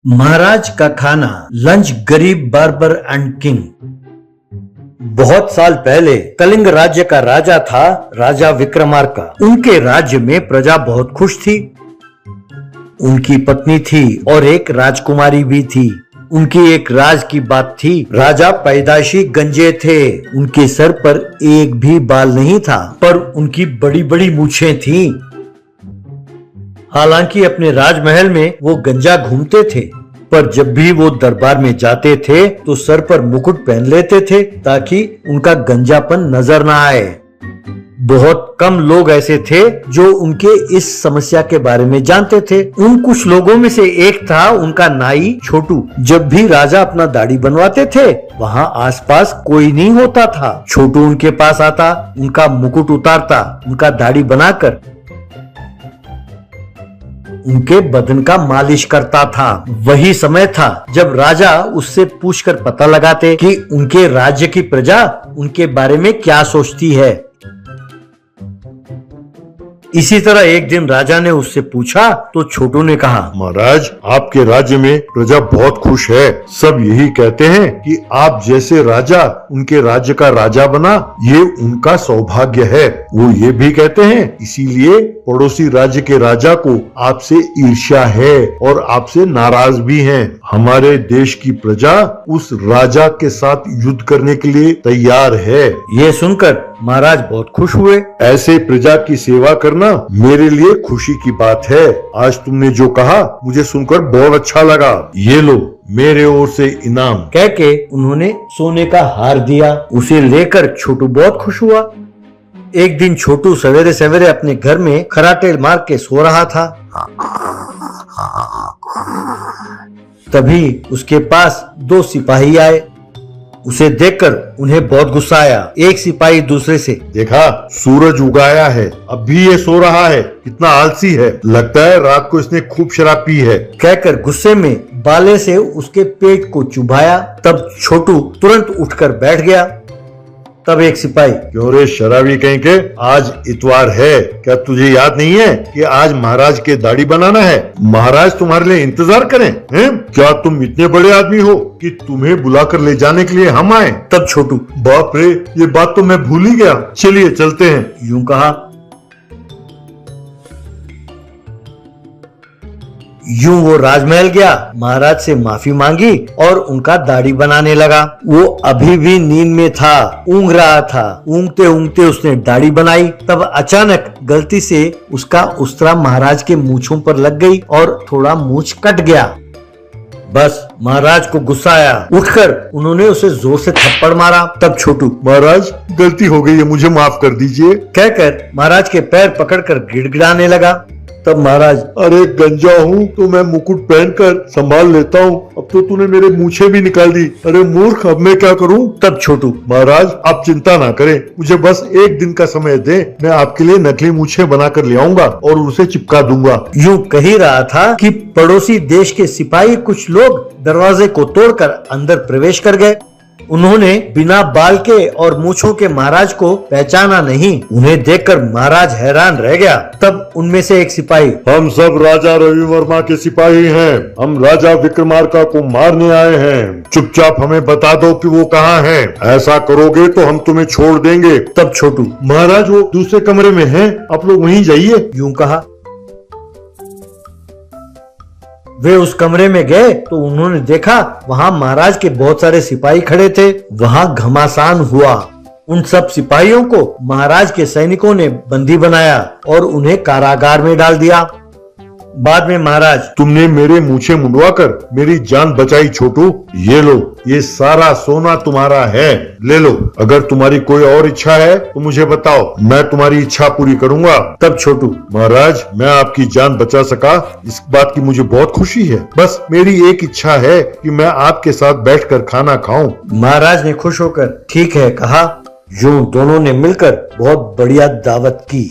महाराज का खाना लंच गरीब बार्बर एंड किंग। बहुत साल पहले कलिंग राज्य का राजा था राजा विक्रमार्का। उनके राज्य में प्रजा बहुत खुश थी। उनकी पत्नी थी और एक राजकुमारी भी थी। उनकी एक राज की बात थी, राजा पैदाइशी गंजे थे। उनके सर पर एक भी बाल नहीं था, पर उनकी बड़ी बड़ी मूछें थीं। हालांकि अपने राजमहल में वो गंजा घूमते थे, पर जब भी वो दरबार में जाते थे तो सर पर मुकुट पहन लेते थे ताकि उनका गंजापन नजर ना आए। बहुत कम लोग ऐसे थे जो उनके इस समस्या के बारे में जानते थे। उन कुछ लोगों में से एक था उनका नाई छोटू। जब भी राजा अपना दाढ़ी बनवाते थे वहाँ आसपास कोई नहीं होता था। छोटू उनके पास आता, उनका मुकुट उतारता, उनका दाढ़ी बनाकर उनके बदन का मालिश करता था। वही समय था जब राजा उससे पूछकर पता लगाते कि उनके राज्य की प्रजा उनके बारे में क्या सोचती है। इसी तरह एक दिन राजा ने उससे पूछा तो छोटू ने कहा, महाराज, आपके राज्य में प्रजा बहुत खुश है। सब यही कहते हैं कि आप जैसे राजा उनके राज्य का राजा बना, ये उनका सौभाग्य है। वो ये भी कहते हैं इसीलिए पड़ोसी राज्य के राजा को आपसे ईर्ष्या है और आपसे नाराज भी हैं। हमारे देश की प्रजा उस राजा के साथ युद्ध करने के लिए तैयार है। ये सुनकर महाराज बहुत खुश हुए। ऐसे प्रजा की सेवा करना मेरे लिए खुशी की बात है। आज तुमने जो कहा मुझे सुनकर बहुत अच्छा लगा। ये लो मेरे ओर से इनाम। कह के उन्होंने सोने का हार दिया। उसे लेकर छोटू बहुत खुश हुआ। एक दिन छोटू सवेरे सवेरे अपने घर में खराटे मार के सो रहा था। तभी उसके पास दो सिपाही आए। उसे देखकर उन्हें बहुत गुस्सा आया। एक सिपाही दूसरे से, देखा, सूरज उगाया है, अब भी ये सो रहा है, कितना आलसी है। लगता है रात को इसने खूब शराब पी है। कहकर गुस्से में बाले से उसके पेट को चुभाया। तब छोटू तुरंत उठकर बैठ गया। तब एक सिपाही, क्यों रे शराबी कहीं के, आज इतवार है, क्या तुझे याद नहीं है कि आज महाराज के दाढ़ी बनाना है? महाराज तुम्हारे लिए इंतजार करें हैं? क्या तुम इतने बड़े आदमी हो कि तुम्हें बुलाकर ले जाने के लिए हम आए? तब छोटू, बाप रे, ये बात तो मैं भूल ही गया। चलिए चलते हैं। यूं कहा। यूं वो राजमहल गया, महाराज से माफी मांगी और उनका दाढ़ी बनाने लगा। वो अभी भी नींद में था, ऊँग रहा था। ऊँगते ऊँगते उसने दाढ़ी बनाई। तब अचानक गलती से उसका उस्तरा महाराज के मूंछों पर लग गई और थोड़ा मूंछ कट गया। बस महाराज को गुस्सा आया। उठकर उन्होंने उसे जोर से थप्पड़ मारा। तब छोटू, महाराज, गलती हो गई है, मुझे माफ कर दीजिए, कहकर महाराज के पैर पकड़कर गिड़गिड़ाने लगा। तब महाराज, अरे गंजा हूँ तो मैं मुकुट पहनकर संभाल लेता हूँ, अब तो तूने मेरे मूछें भी निकाल दी। अरे मूर्ख, अब मैं क्या करूँ? तब छोटू, महाराज आप चिंता ना करें, मुझे बस एक दिन का समय दे, मैं आपके लिए नकली मूछें बनाकर ले आऊंगा और उसे चिपका दूंगा। यूं कह ही रहा था कि पड़ोसी देश के सिपाही कुछ लोग दरवाजे को तोड़कर अंदर प्रवेश कर गए। उन्होंने बिना बाल के और मूछों के महाराज को पहचाना नहीं। उन्हें देखकर महाराज हैरान रह गया। तब उनमें से एक सिपाही, हम सब राजा रवि वर्मा के सिपाही हैं, हम राजा विक्रमार्का को मारने आए हैं। चुपचाप हमें बता दो कि वो कहाँ है। ऐसा करोगे तो हम तुम्हें छोड़ देंगे। तब छोटू, महाराज वो दूसरे कमरे में हैं, आप लोग वहीं जाइए। यूं कहा। वे उस कमरे में गए तो उन्होंने देखा वहां महाराज के बहुत सारे सिपाही खड़े थे। वहां घमासान हुआ। उन सब सिपाहियों को महाराज के सैनिकों ने बंदी बनाया और उन्हें कारागार में डाल दिया। बाद में महाराज, तुमने मेरे मूछें मुंडवाकर मेरी जान बचाई छोटू। ये लो, ये सारा सोना तुम्हारा है, ले लो। अगर तुम्हारी कोई और इच्छा है तो मुझे बताओ, मैं तुम्हारी इच्छा पूरी करूंगा। तब छोटू, महाराज, मैं आपकी जान बचा सका, इस बात की मुझे बहुत खुशी है। बस मेरी एक इच्छा है कि मैं आपके साथ बैठकर खाना खाऊं। महाराज ने खुश होकर ठीक है कहा। यूं दोनों ने मिलकर बहुत बढ़िया दावत की।